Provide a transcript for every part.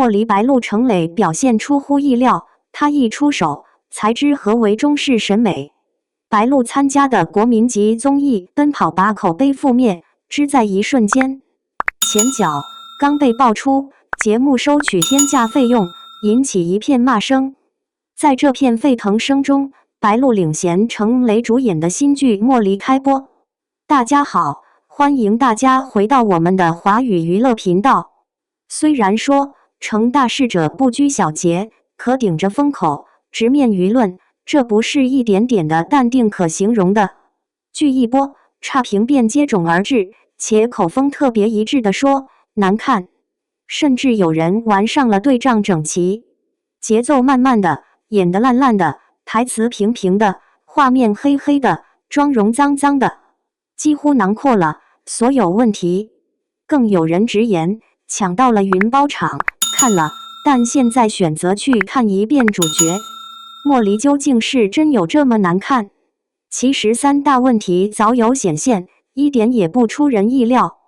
莫离白鹿程磊表现出乎意料，他一出手，才知何为中式审美。白鹿参加的国民级综艺《奔跑吧》口碑覆灭，只在一瞬间。前脚刚被爆出，节目收取天价费用，引起一片骂声。在这片沸腾声中，白鹿领衔程磊主演的新剧《莫离》开播。大家好，欢迎大家回到我们的华语娱乐频道。虽然说成大事者不拘小节，可顶着风口直面舆论，这不是一点点的淡定可形容的。剧一播，差评便接踵而至，且口风特别一致地说难看，甚至有人玩上了对仗整齐，节奏慢慢的，演得烂烂的，台词平平的，画面黑黑的，妆容脏脏的，几乎囊括了所有问题。更有人直言抢到了云包场，看了，但现在选择去看一遍主角。莫离究竟是真有这么难看？其实三大问题早有显现，一点也不出人意料。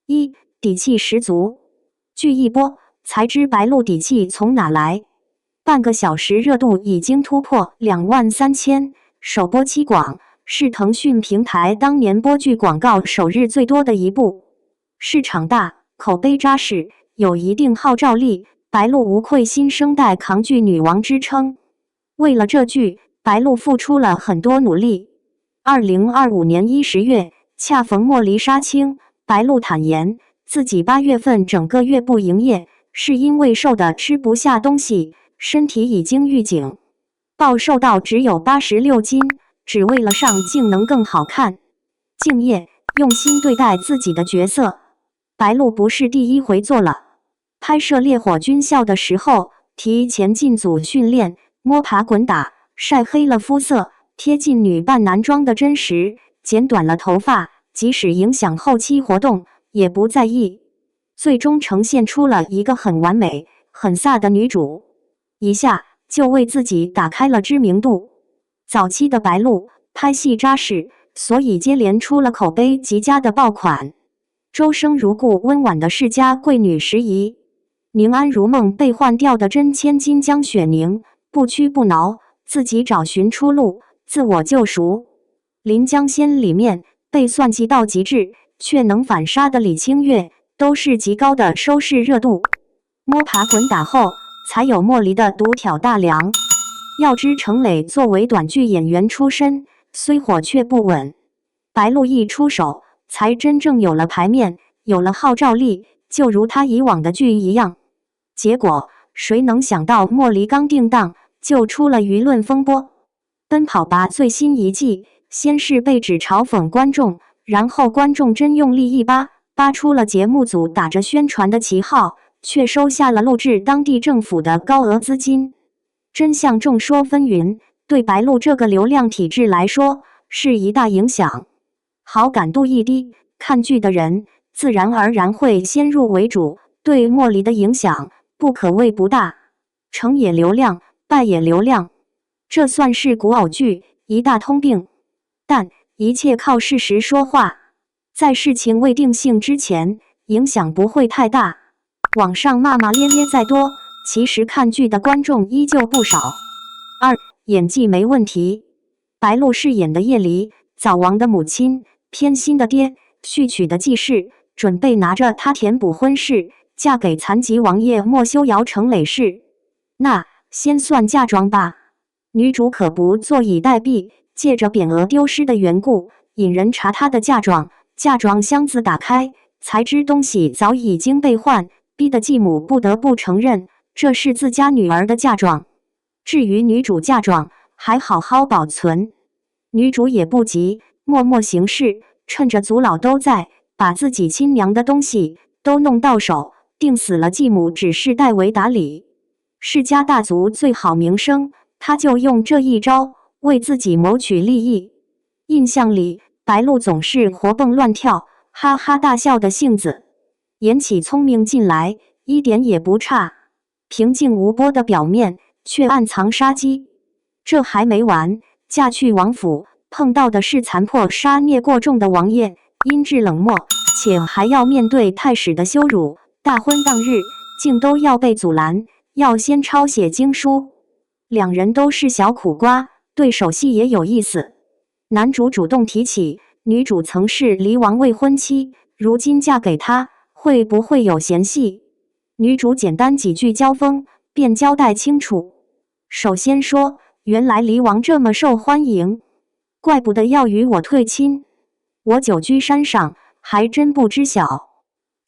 一、底气十足。剧一播，才知白鹿底气从哪来。半个小时热度已经突破23000，首播期广，是腾讯平台当年播剧广告首日最多的一部。市场大，口碑扎实，有一定号召力，白鹿无愧新生代扛剧女王之称。为了这剧，白鹿付出了很多努力。2025年10月，恰逢莫离杀青，白鹿坦言自己8月份整个月不营业，是因为瘦得吃不下东西，身体已经预警，暴瘦到只有86斤，只为了上镜能更好看。敬业，用心对待自己的角色。白鹿不是第一回做了。拍摄《烈火军校》的时候，提前进组训练，摸爬滚打，晒黑了肤色，贴近女扮男装的真实，剪短了头发，即使影响后期活动，也不在意。最终呈现出了一个很完美、很飒的女主，一下就为自己打开了知名度。早期的白鹿拍戏扎实，所以接连出了口碑极佳的爆款。周生如故温婉的世家贵女时宜，宁安如梦被换掉的真千金江雪宁不屈不挠，自己找寻出路，自我救赎。临江仙里面被算计到极致却能反杀的李清月，都是极高的收视热度。摸爬滚打后，才有莫离的独挑大梁。要知程磊作为短剧演员出身，虽火却不稳，白鹿一出手，才真正有了牌面，有了号召力，就如他以往的剧一样。结果谁能想到莫离刚定档就出了舆论风波。奔跑吧最新一季，先是被指嘲讽观众，然后观众真用力一扒出了节目组打着宣传的旗号，却收下了录制当地政府的高额资金。真相众说纷纭，对白鹿这个流量体制来说是一大影响。好感度一低，看剧的人自然而然会先入为主，对莫离的影响不可谓不大。成也流量，败也流量，这算是古偶剧一大通病。但一切靠事实说话，在事情未定性之前，影响不会太大。网上骂骂咧咧再多，其实看剧的观众依旧不少。二、演技没问题。白鹿饰演的叶离，早亡的母亲，偏心的爹，续娶的继室，准备拿着她填补婚事，嫁给残疾王爷莫修瑶程磊氏。那先算嫁妆吧。女主可不坐以待毙，借着匾额丢失的缘故，引人查她的嫁妆。嫁妆箱子打开，才知东西早已经被换，逼得继母不得不承认这是自家女儿的嫁妆。至于女主嫁妆还好好保存，女主也不急，默默行事，趁着族老都在，把自己亲娘的东西都弄到手，定死了继母只是代为打理。世家大族最好名声，她就用这一招为自己谋取利益。印象里白鹿总是活蹦乱跳，哈哈大笑的性子，演起聪明劲来一点也不差，平静无波的表面却暗藏杀机。这还没完，嫁去王府碰到的是残破杀孽过重的王爷，阴质冷漠，且还要面对太史的羞辱。大婚当日，竟都要被阻拦，要先抄写经书。两人都是小苦瓜，对手戏也有意思。男主主动提起，女主曾是离王未婚妻，如今嫁给他，会不会有嫌隙？女主简单几句交锋，便交代清楚。首先说，原来离王这么受欢迎，怪不得要与我退亲。我久居山上，还真不知晓。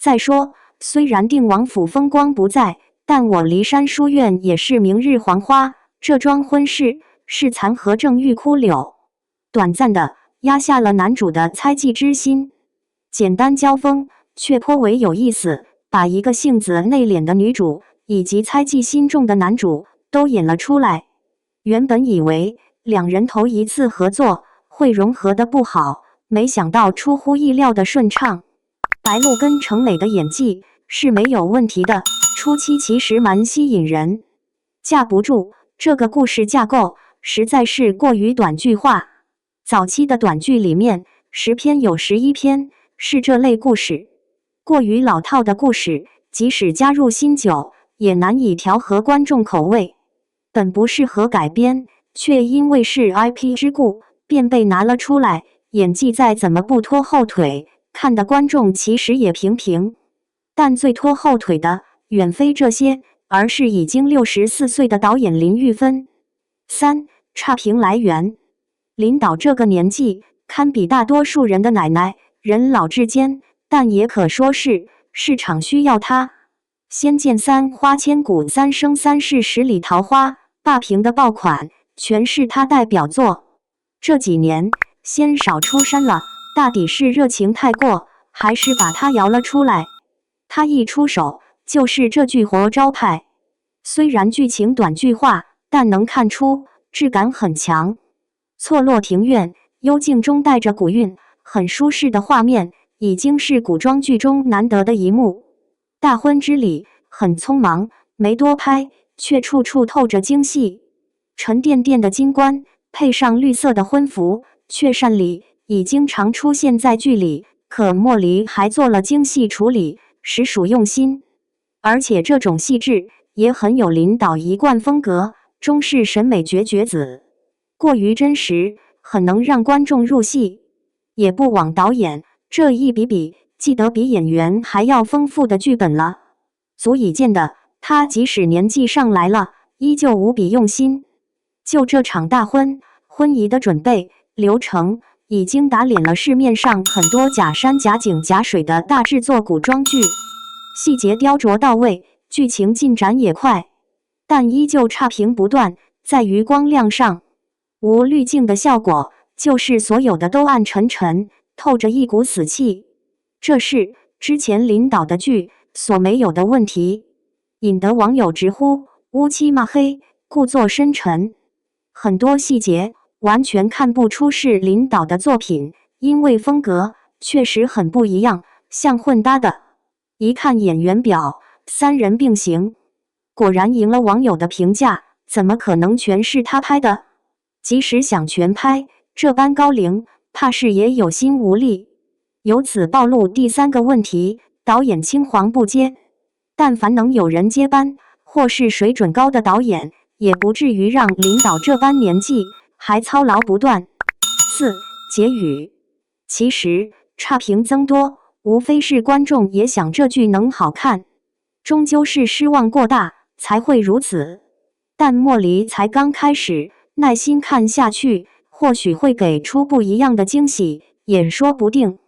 再说，虽然定王府风光不再，但我骊山书院也是明日黄花。这桩婚事是残荷正欲枯柳，短暂的压下了男主的猜忌之心。简单交锋却颇为有意思，把一个性子内敛的女主以及猜忌心重的男主都演了出来。原本以为两人头一次合作会融合的不好，没想到出乎意料的顺畅。白鹿跟程磊的演技是没有问题的，初期其实蛮吸引人。架不住这个故事架构实在是过于短剧化。早期的短剧里面10篇有11篇是这类故事，过于老套的故事即使加入新酒也难以调和观众口味。本不适合改编，却因为是 IP 之故便被拿了出来，演技再怎么不拖后腿，看的观众其实也平平。但最拖后腿的远非这些，而是已经64岁的导演林玉芬。3. 差评来源：林导这个年纪堪比大多数人的奶奶，人老志坚，但也可说是市场需要他。仙剑3花千骨3生3世十里桃花霸屏的爆款，全是他代表作。这几年鲜少出山了，大抵是热情太过，还是把他摇了出来。他一出手就是这句活招牌，虽然剧情短剧化，但能看出质感很强。错落庭院，幽静中带着古韵，很舒适的画面，已经是古装剧中难得的一幕。大婚之礼很匆忙，没多拍，却处处透着精细。沉甸甸的金冠配上绿色的婚服，雀扇里已经常出现在剧里，可莫离还做了精细处理，实属用心。而且这种细致也很有林导一贯风格，中式审美绝子，过于真实，很能让观众入戏。也不枉导演这一笔记得比演员还要丰富的剧本了，足以见得他即使年纪上来了，依旧无比用心。就这场大婚，婚仪的准备流程已经打脸了市面上很多假山假景假水的大制作古装剧，细节雕琢到位，剧情进展也快，但依旧差评不断，在于光亮上。无滤镜的效果，就是所有的都暗沉沉，透着一股死气。这是之前林导的剧所没有的问题，引得网友直呼乌漆嘛黑，故作深沉。很多细节完全看不出是林导的作品，因为风格确实很不一样，像混搭的。一看演员表，3人并行，果然赢了网友的评价，怎么可能全是他拍的？即使想全拍，这般高龄，怕是也有心无力。由此暴露第3个问题，导演青黄不接。但凡能有人接班，或是水准高的导演，也不至于让林导这般年纪还操劳不断。4. 结语：其实差评增多，无非是观众也想这剧能好看，终究是失望过大才会如此。但莫离才刚开始，耐心看下去，或许会给出不一样的惊喜，也说不定。